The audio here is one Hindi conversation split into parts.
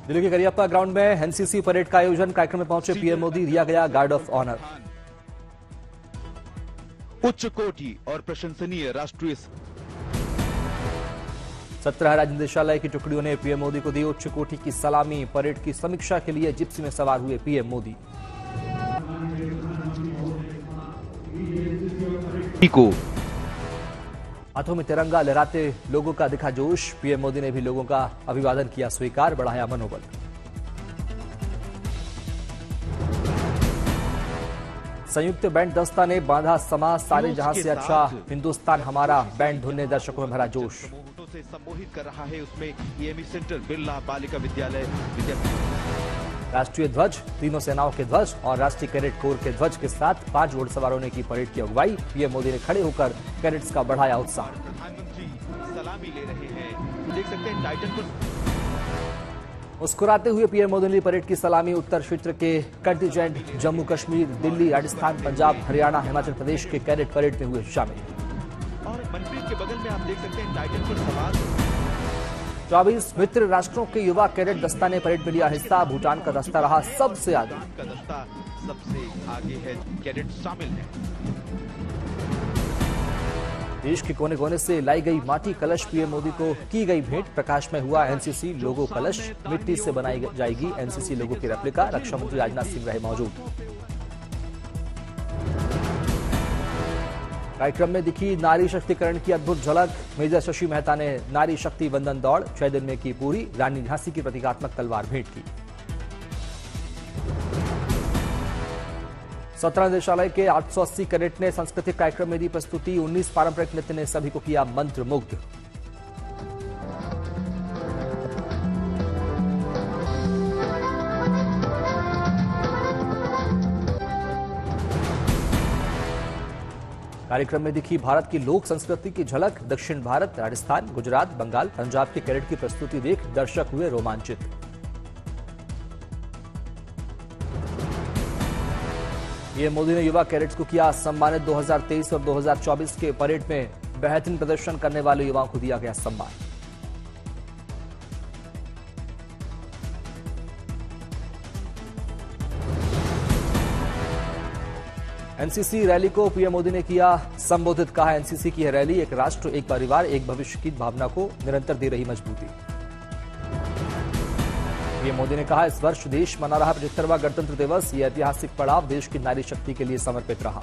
दिल्ली के करियप्पा ग्राउंड में एनसीसी परेड का आयोजन। कार्यक्रम में पहुंचे पीएम मोदी, दिया गया गार्ड ऑफ ऑनर। उच्च कोटि और प्रशंसनीय राष्ट्रीय 17 राज्य निदेशालय की टुकड़ियों ने पीएम मोदी को दी उच्च कोटि की सलामी। परेड की समीक्षा के लिए जिप्सी में सवार हुए पीएम मोदी। हाथों में तिरंगा लहराते लोगों का दिखा जोश। पीएम मोदी ने भी लोगों का अभिवादन किया स्वीकार, बढ़ाया मनोबल। संयुक्त बैंड दस्ता ने बांधा समा। सारे जहां से अच्छा हिंदुस्तान हमारा। बैंड धुन ने दर्शकों में भरा जोश। से संबोधित कर रहा है उसमें ईएमई सेंटर, बिरला बालिका विद्यालय। राष्ट्रीय ध्वज, तीनों सेनाओं के ध्वज और राष्ट्रीय कैडेट कोर के ध्वज के साथ 5 घुड़सवारों ने की परेड की अगुवाई। पीएम मोदी ने खड़े होकर कैडेट्स का बढ़ाया उत्साह। प्रधानमंत्री सलामी ले रहे हैं, देख सकते हैं टाइटन पर। मुस्कुराते हुए पीएम मोदी ने परेड की सलामी। उत्तर क्षेत्र के कंटिजेंट जम्मू कश्मीर, दिल्ली, राजस्थान, पंजाब, हरियाणा, हिमाचल प्रदेश के कैडेट परेड में हुए शामिल। और मनप्रीत के बगल में आप देख सकते हैं टाइटन पर सवार 24 मित्र राष्ट्रों के युवा कैडेट दस्ता ने परेड में लिया हिस्सा। भूटान का दस्ता रहा सबसे आगे। का दस्ता सबसे आगे है, कैडेट शामिल हैं। देश के कोने कोने से लाई गई माटी कलश पीएम मोदी को की गई भेंट। प्रकाश में हुआ एनसीसी लोगो कलश। मिट्टी से बनाई जाएगी एनसीसी लोगो की रेप्लिका। रक्षा मंत्री राजनाथ सिंह रहे मौजूद। कार्यक्रम में दिखी नारी शक्तिकरण की अद्भुत झलक। मेजर शशि मेहता ने नारी शक्ति वंदन दौड़ 6 दिन में की पूरी। रानी झांसी की प्रतीकात्मक तलवार भेंट की। 17 निदेशालय के 880 कैडेट ने सांस्कृतिक कार्यक्रम में दी प्रस्तुति। 19 पारंपरिक नृत्य ने सभी को किया मंत्रमुग्ध। कार्यक्रम में दिखी भारत की लोक संस्कृति की झलक। दक्षिण भारत, राजस्थान, गुजरात, बंगाल, पंजाब के कैडेट की प्रस्तुति देख दर्शक हुए रोमांचित। पीएम मोदी ने युवा कैडेट्स को किया सम्मानित। 2023 और 2024 के परेड में बेहतरीन प्रदर्शन करने वाले युवाओं को दिया गया सम्मान। एनसीसी रैली को पीएम मोदी ने किया संबोधित। कहा, एनसीसी की यह रैली एक राष्ट्र, एक परिवार, एक भविष्य की भावना को निरंतर दे रही मजबूती। पीएम मोदी ने कहा, इस वर्ष देश मना रहा 75वां गणतंत्र दिवस। ये ऐतिहासिक पड़ाव देश की नारी शक्ति के लिए समर्पित रहा।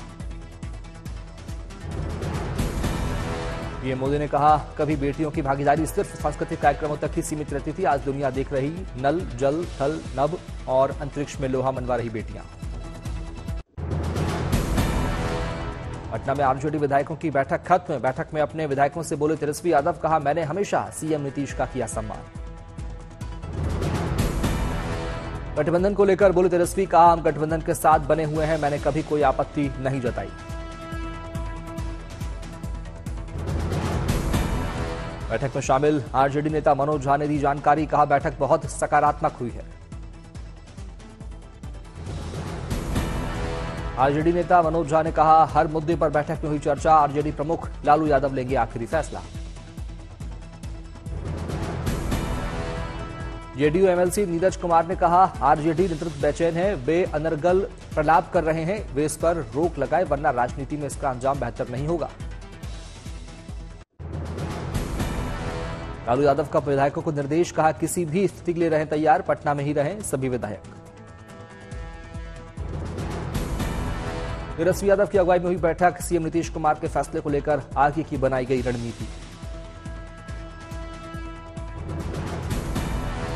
पीएम मोदी ने कहा, कभी बेटियों की भागीदारी सिर्फ सांस्कृतिक कार्यक्रमों तक ही सीमित रहती थी। आज दुनिया देख रही नल, जल, थल, नभ और अंतरिक्ष में लोहा मनवा रही बेटियां। पटना में आरजेडी विधायकों की बैठक खत्म। बैठक में अपने विधायकों से बोले तेजस्वी यादव। कहा, मैंने हमेशा सीएम नीतीश का किया सम्मान। गठबंधन को लेकर बोले तेजस्वी। कहा, हम गठबंधन के साथ बने हुए हैं, मैंने कभी कोई आपत्ति नहीं जताई। बैठक में शामिल आरजेडी नेता मनोज झा ने दी जानकारी। कहा, बैठक बहुत सकारात्मक हुई है। आरजेडी नेता मनोज झा ने कहा, हर मुद्दे पर बैठक में हुई चर्चा। आरजेडी प्रमुख लालू यादव लेंगे आखिरी फैसला। जेडीयू एमएलसी नीरज कुमार ने कहा, आरजेडी नेतृत्व बेचैन है। वे अनर्गल प्रलाप कर रहे हैं। वे इस पर रोक लगाए, वरना राजनीति में इसका अंजाम बेहतर नहीं होगा। लालू यादव का विधायकों को निर्देश। कहा, किसी भी स्थिति के लिए रहें तैयार, पटना में ही रहें सभी विधायक। तेजस्वी यादव की अगुवाई में हुई बैठक। सीएम नीतीश कुमार के फैसले को लेकर आगे की बनाई गई रणनीति।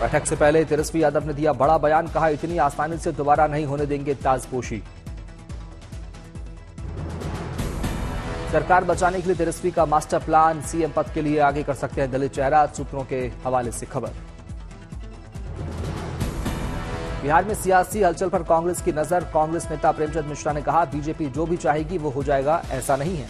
बैठक से पहले तेजस्वी यादव ने दिया बड़ा बयान। कहा, इतनी आसानी से दोबारा नहीं होने देंगे ताजपोशी। सरकार बचाने के लिए तेजस्वी का मास्टर प्लान। सीएम पद के लिए आगे कर सकते हैं दलित चेहरा। सूत्रों के हवाले से खबर। बिहार में सियासी हलचल पर कांग्रेस की नजर। कांग्रेस नेता प्रेमचंद मिश्रा ने कहा, बीजेपी जो भी चाहेगी वो हो जाएगा, ऐसा नहीं है।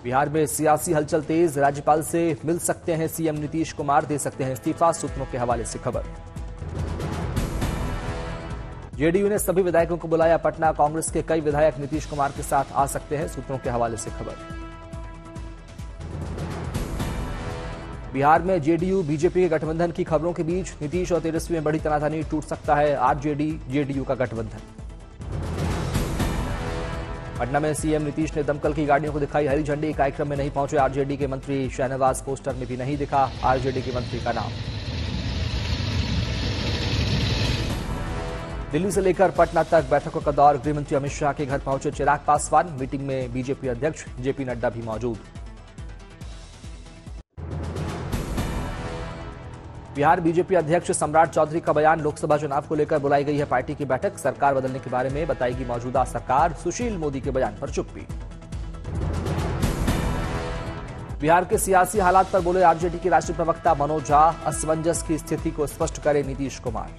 बिहार में सियासी हलचल तेज। राज्यपाल से मिल सकते हैं सीएम नीतीश कुमार, दे सकते हैं इस्तीफा। सूत्रों के हवाले से खबर। जेडीयू ने सभी विधायकों को बुलाया पटना। कांग्रेस के कई विधायक नीतीश कुमार के साथ आ सकते हैं। सूत्रों के हवाले से खबर। बिहार में जेडीयू बीजेपी के गठबंधन की खबरों के बीच नीतीश और तेजस्वी में बड़ी तनातनी, टूट सकता है आरजेडी जेडीयू का गठबंधन। पटना में सीएम नीतीश ने दमकल की गाड़ियों को दिखाई हरी झंडी, कार्यक्रम में नहीं पहुंचे आरजेडी के मंत्री शहनवाज, पोस्टर में भी नहीं दिखा आरजेडी के मंत्री का नाम। दिल्ली से लेकर पटना तक बैठकों का दौर, गृहमंत्री अमित शाह के घर पहुंचे चिराग पासवान, मीटिंग में बीजेपी अध्यक्ष जेपी नड्डा भी मौजूद। बिहार बीजेपी अध्यक्ष सम्राट चौधरी का बयान, लोकसभा चुनाव को लेकर बुलाई गई है पार्टी की बैठक, सरकार बदलने के बारे में बताएगी मौजूदा सरकार, सुशील मोदी के बयान पर चुप्पी। बिहार के सियासी हालात पर बोले आरजेडी के राष्ट्रीय प्रवक्ता मनोज झा, असमंजस की स्थिति को स्पष्ट करे नीतीश कुमार।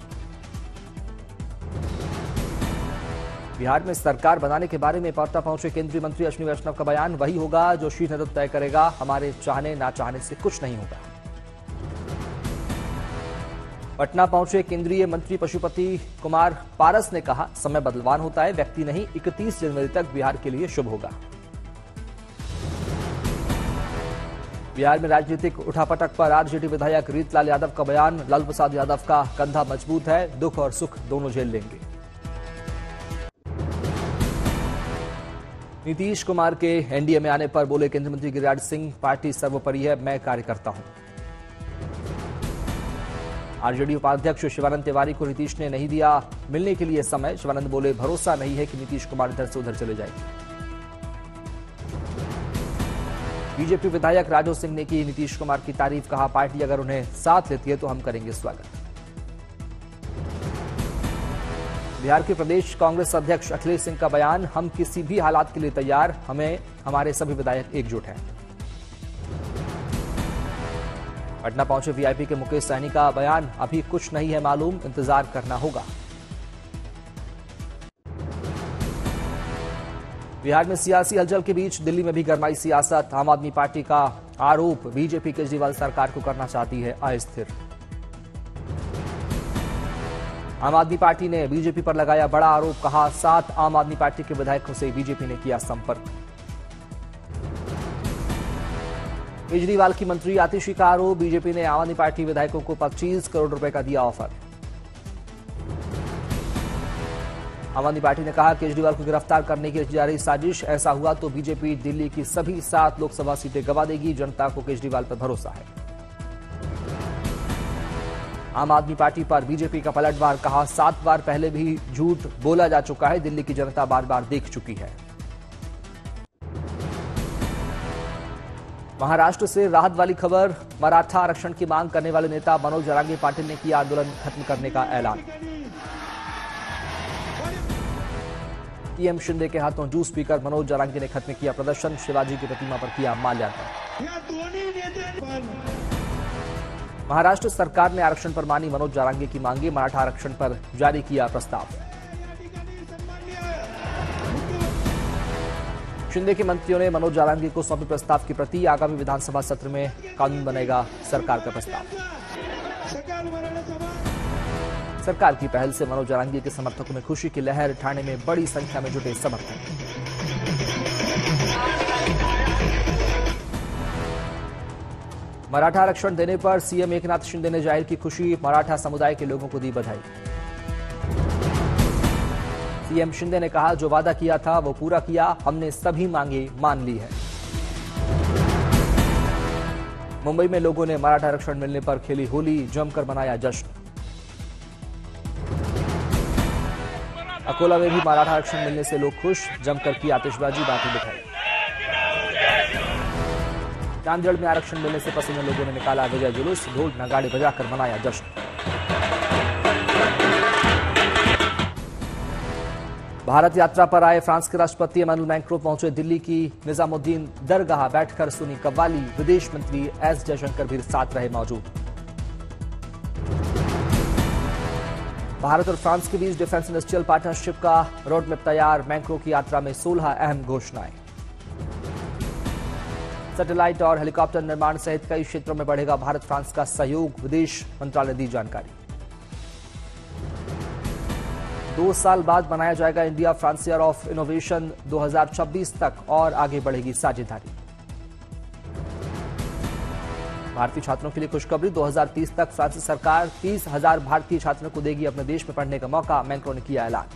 बिहार में सरकार बनाने के बारे में पटना पहुंचे केंद्रीय मंत्री अश्विनी वैष्णव का बयान, वही होगा जो शीर्ष नेतृत्व तय करेगा, हमारे चाहने ना चाहने से कुछ नहीं होगा। पटना पहुंचे केंद्रीय मंत्री पशुपति कुमार पारस ने कहा, समय बदलवान होता है, व्यक्ति नहीं, 31 जनवरी तक बिहार के लिए शुभ होगा। बिहार में राजनीतिक उठापटक पर आरजेडी विधायक रीतलाल यादव का बयान, लालू प्रसाद यादव का कंधा मजबूत है, दुख और सुख दोनों झेल लेंगे। नीतीश कुमार के एनडीए में आने पर बोले केंद्रीय मंत्री गिरिराज सिंह, पार्टी सर्वोपरि है, मैं कार्य करता हूं। आरजेडी उपाध्यक्ष शिवानंद तिवारी को नीतीश ने नहीं दिया मिलने के लिए समय, शिवानंद बोले भरोसा नहीं है कि नीतीश कुमार इधर से उधर चले जाएंगे। बीजेपी विधायक राजू सिंह ने की नीतीश कुमार की तारीफ, कहा पार्टी अगर उन्हें साथ लेती है तो हम करेंगे स्वागत। बिहार के प्रदेश कांग्रेस अध्यक्ष अखिलेश सिंह का बयान, हम किसी भी हालात के लिए तैयार, हमारे सभी विधायक एकजुट हैं। पटना पहुंचे वीआईपी के मुकेश सहनी का बयान, अभी कुछ नहीं है मालूम, इंतजार करना होगा। बिहार में सियासी हलचल के बीच दिल्ली में भी गरमाई सियासत, आम आदमी पार्टी का आरोप, बीजेपी केजरीवाल सरकार को करना चाहती है अस्थिर। आम आदमी पार्टी ने बीजेपी पर लगाया बड़ा आरोप, कहा 7 आम आदमी पार्टी के विधायकों से बीजेपी ने किया संपर्क। केजरीवाल की मंत्री आतिशी का आरोप, बीजेपी ने आम आदमी पार्टी विधायकों को 25 करोड़ रुपए का दिया ऑफर। आम आदमी पार्टी ने कहा केजरीवाल को गिरफ्तार करने की जा रही साजिश, ऐसा हुआ तो बीजेपी दिल्ली की सभी 7 लोकसभा सीटें गंवा देगी, जनता को केजरीवाल पर भरोसा है। आम आदमी पार्टी पर बीजेपी का पलटवार, कहा 7 बार पहले भी झूठ बोला जा चुका है, दिल्ली की जनता बार बार देख चुकी है। महाराष्ट्र से राहत वाली खबर, मराठा आरक्षण की मांग करने वाले नेता मनोज जरांगे पाटिल ने किया आंदोलन खत्म करने का ऐलान। पीएम शिंदे के हाथों जूस पीकर मनोज जरांगे ने खत्म किया प्रदर्शन, शिवाजी की प्रतिमा पर किया माल्यार्पण। महाराष्ट्र सरकार ने आरक्षण पर मानी मनोज जरांगे की मांगे, मराठा आरक्षण पर जारी किया प्रस्ताव। शिंदे के मंत्रियों ने मनोज जरांगे को सौंपी प्रस्ताव की प्रति, आगामी विधानसभा सत्र में कानून बनेगा सरकार का प्रस्ताव। सरकार की पहल से मनोज जरांगे के समर्थकों में खुशी की लहर, ठाणे में बड़ी संख्या में जुटे समर्थक। मराठा आरक्षण देने पर सीएम एकनाथ शिंदे ने जाहिर की खुशी, मराठा समुदाय के लोगों को दी बधाई। सीएम शिंदे ने कहा जो वादा किया था वो पूरा किया, हमने सभी मांगे मान ली है। मुंबई में लोगों ने मराठा आरक्षण मिलने पर खेली होली, जमकर मनाया जश्न। अकोला में भी मराठा आरक्षण मिलने से लोग खुश, जमकर की आतिशबाजी, बाकी मिठाई। नांदेड़ में आरक्षण मिलने से पसीने लोगों ने निकाला विजय जुलूस, ढोल नगाड़े बजाकर मनाया जश्न। भारत यात्रा पर आए फ्रांस के राष्ट्रपति इमैनुअल मैक्रों पहुंचे दिल्ली की निजामुद्दीन दरगाह, बैठकर सुनी कव्वाली, विदेश मंत्री एस जयशंकर भी साथ रहे मौजूद। भारत और फ्रांस के बीच डिफेंस इंडस्ट्रियल पार्टनरशिप का रोडमैप तैयार, मैक्रों की यात्रा में 16 अहम घोषणाएं। सैटेलाइट और हेलीकॉप्टर निर्माण सहित कई क्षेत्रों में बढ़ेगा भारत फ्रांस का सहयोग, विदेश मंत्रालय ने दी जानकारी। 2 साल बाद बनाया जाएगा India France year of innovation, 2026 तक और आगे बढ़ेगी साझेदारी। भारतीय छात्रों के लिए खुशखबरी, 2030 तक फ्रांसीसी सरकार 30,000 भारतीय छात्रों को देगी अपने देश में पढ़ने का मौका, मैक्रों ने किया ऐलान।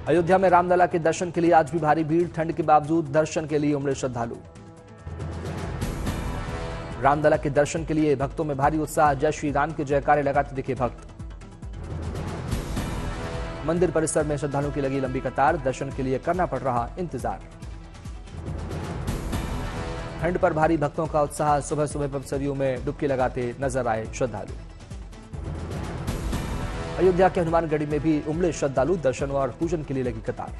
अयोध्या में रामलला के दर्शन के लिए आज भी भारी भीड़, ठंड के बावजूद दर्शन के लिए उमड़े श्रद्धालु। रामलला के दर्शन के लिए भक्तों में भारी उत्साह, जय श्री राम के जयकारे लगाते दिखे भक्त। मंदिर परिसर में श्रद्धालुओं की लगी लंबी कतार, दर्शन के लिए करना पड़ रहा इंतजार। ठंड पर भारी भक्तों का उत्साह, सुबह सुबह सरयू में डुबकी लगाते नजर आए श्रद्धालु। अयोध्या के हनुमानगढ़ी में भी उमड़े श्रद्धालु, दर्शन और पूजन के लिए लगी कतार।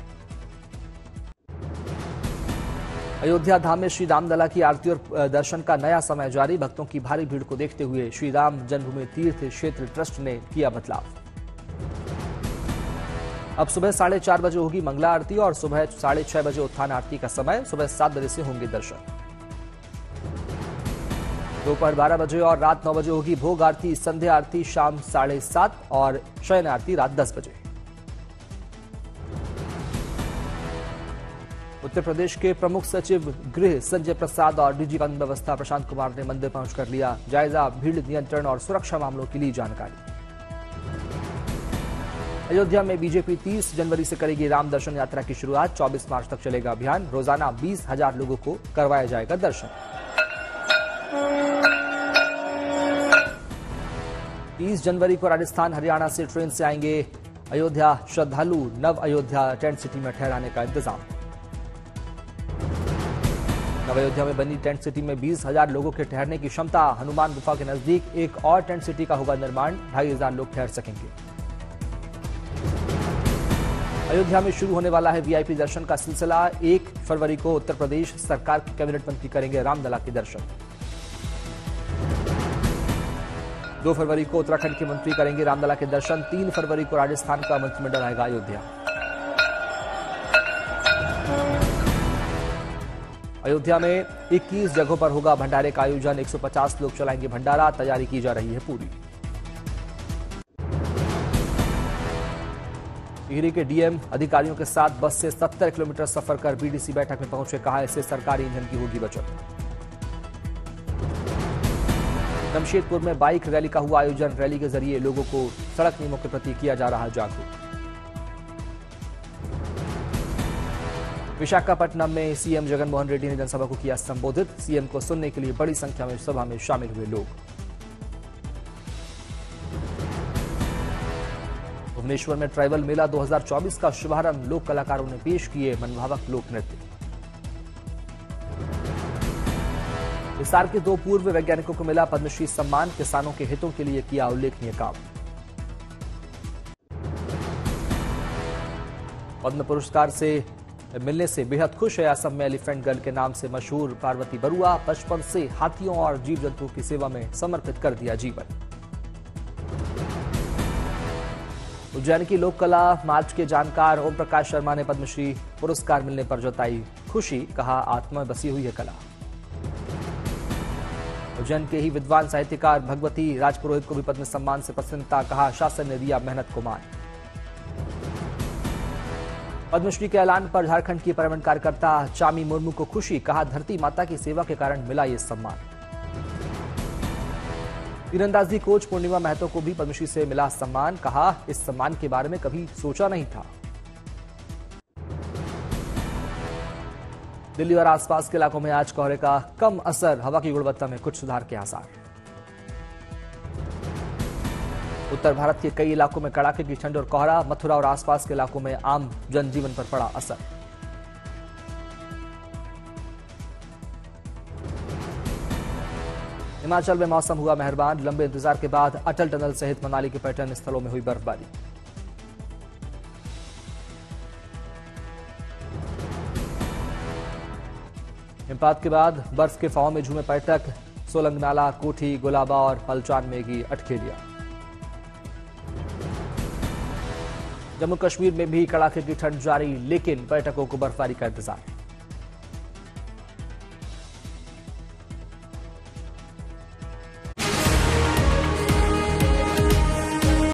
अयोध्या धाम में श्री रामलला की आरती और दर्शन का नया समय जारी, भक्तों की भारी भीड़ को देखते हुए श्री राम जन्मभूमि तीर्थ क्षेत्र ट्रस्ट ने किया बदलाव। अब सुबह 4:30 बजे होगी मंगला आरती और सुबह 6:30 बजे उत्थान आरती का समय, सुबह 7 बजे से होंगे दर्शन। दोपहर 12 बजे और रात 9 बजे होगी भोग आरती, संध्या आरती शाम 7:30 और शयन आरती रात 10 बजे। उत्तर प्रदेश के प्रमुख सचिव गृह संजय प्रसाद और डीजी कानून व्यवस्था प्रशांत कुमार ने मंदिर पहुंचकर लिया जायजा, भीड़ नियंत्रण और सुरक्षा मामलों की ली जानकारी। अयोध्या में बीजेपी 30 जनवरी से करेगी राम दर्शन यात्रा की शुरुआत, 24 मार्च तक चलेगा अभियान, रोजाना 20,000 लोगों को करवाया जाएगा दर्शन। 30 जनवरी को राजस्थान हरियाणा से ट्रेन से आएंगे अयोध्या श्रद्धालु, नव अयोध्या टेंट सिटी में ठहराने का इंतजाम। नव अयोध्या में बनी टेंट सिटी में 20,000 लोगों के ठहरने की क्षमता, हनुमान गुफा के नजदीक एक और टेंट सिटी का होगा निर्माण, 2,500 लोग ठहर सकेंगे। अयोध्या में शुरू होने वाला है वीआईपी दर्शन का सिलसिला, 1 फरवरी को उत्तर प्रदेश सरकार के कैबिनेट मंत्री करेंगे रामलला के दर्शन। 2 फरवरी को उत्तराखंड के मंत्री करेंगे रामलला के दर्शन, 3 फरवरी को राजस्थान का मंत्रिमंडल आएगा अयोध्या। अयोध्या में 21 जगहों पर होगा भंडारे का आयोजन, 150 लोग चलाएंगे भंडारा, तैयारी की जा रही है पूरी। टिहरी के डीएम अधिकारियों के साथ बस से 70 किलोमीटर सफर कर बीडीसी बैठक में पहुंचे, कहा इससे सरकारी ईंधन की होगी बचत। जमशेदपुर में बाइक रैली का हुआ आयोजन, रैली के जरिए लोगों को सड़क नियमों के प्रति किया जा रहा जागरूक। विशाखापट्टनम में सीएम जगनमोहन रेड्डी ने जनसभा को किया संबोधित, सीएम को सुनने के लिए बड़ी संख्या में सभा में शामिल हुए लोग। भुवनेश्वर में ट्राइबल मेला 2024 का शुभारंभ, लोक कलाकारों ने पेश किए मनभावक लोक नृत्य। हिसार के 2 पूर्व वैज्ञानिकों को मिला पद्मश्री सम्मान, किसानों के हितों के लिए किया उल्लेखनीय काम। पद्म पुरस्कार से मिलने से बेहद खुश है असम में एलिफेंट गर्ल के नाम से मशहूर पार्वती बरुआ, बचपन से हाथियों और जीव जंतुओं की सेवा में समर्पित कर दिया जीवन। उज्जैन की लोक कला मार्च के जानकार ओम प्रकाश शर्मा ने पद्मश्री पुरस्कार मिलने पर जताई खुशी, कहा आत्मा में बसी हुई है कला। उज्जैन के ही विद्वान साहित्यकार भगवती राजपुरोहित को भी पद्म सम्मान से प्रसन्नता, कहा शासन ने दिया मेहनत को मान। पद्मश्री के ऐलान पर झारखंड की पर्यावरण कार्यकर्ता चामी मुर्मू को खुशी, कहा धरती माता की सेवा के कारण मिला ये सम्मान। तीरंदाजी कोच पूर्णिमा महतो को भी पद्मश्री से मिला सम्मान, कहा इस सम्मान के बारे में कभी सोचा नहीं था। दिल्ली और आसपास के इलाकों में आज कोहरे का कम असर, हवा की गुणवत्ता में कुछ सुधार के आसार। उत्तर भारत के कई इलाकों में कड़ाके की ठंड और कोहरा, मथुरा और आसपास के इलाकों में आम जनजीवन पर पड़ा असर। हिमाचल में मौसम हुआ मेहरबान, लंबे इंतजार के बाद अटल टनल सहित मनाली के पर्यटन स्थलों में हुई बर्फबारी। हिमपात के बाद बर्फ के फाहों में झूमे पर्यटक, सोलंग नाला, कोठी, गुलाबा और पलचान में की अटखेलियां। जम्मू कश्मीर में भी कड़ाके की ठंड जारी, लेकिन पर्यटकों को बर्फबारी का इंतजार।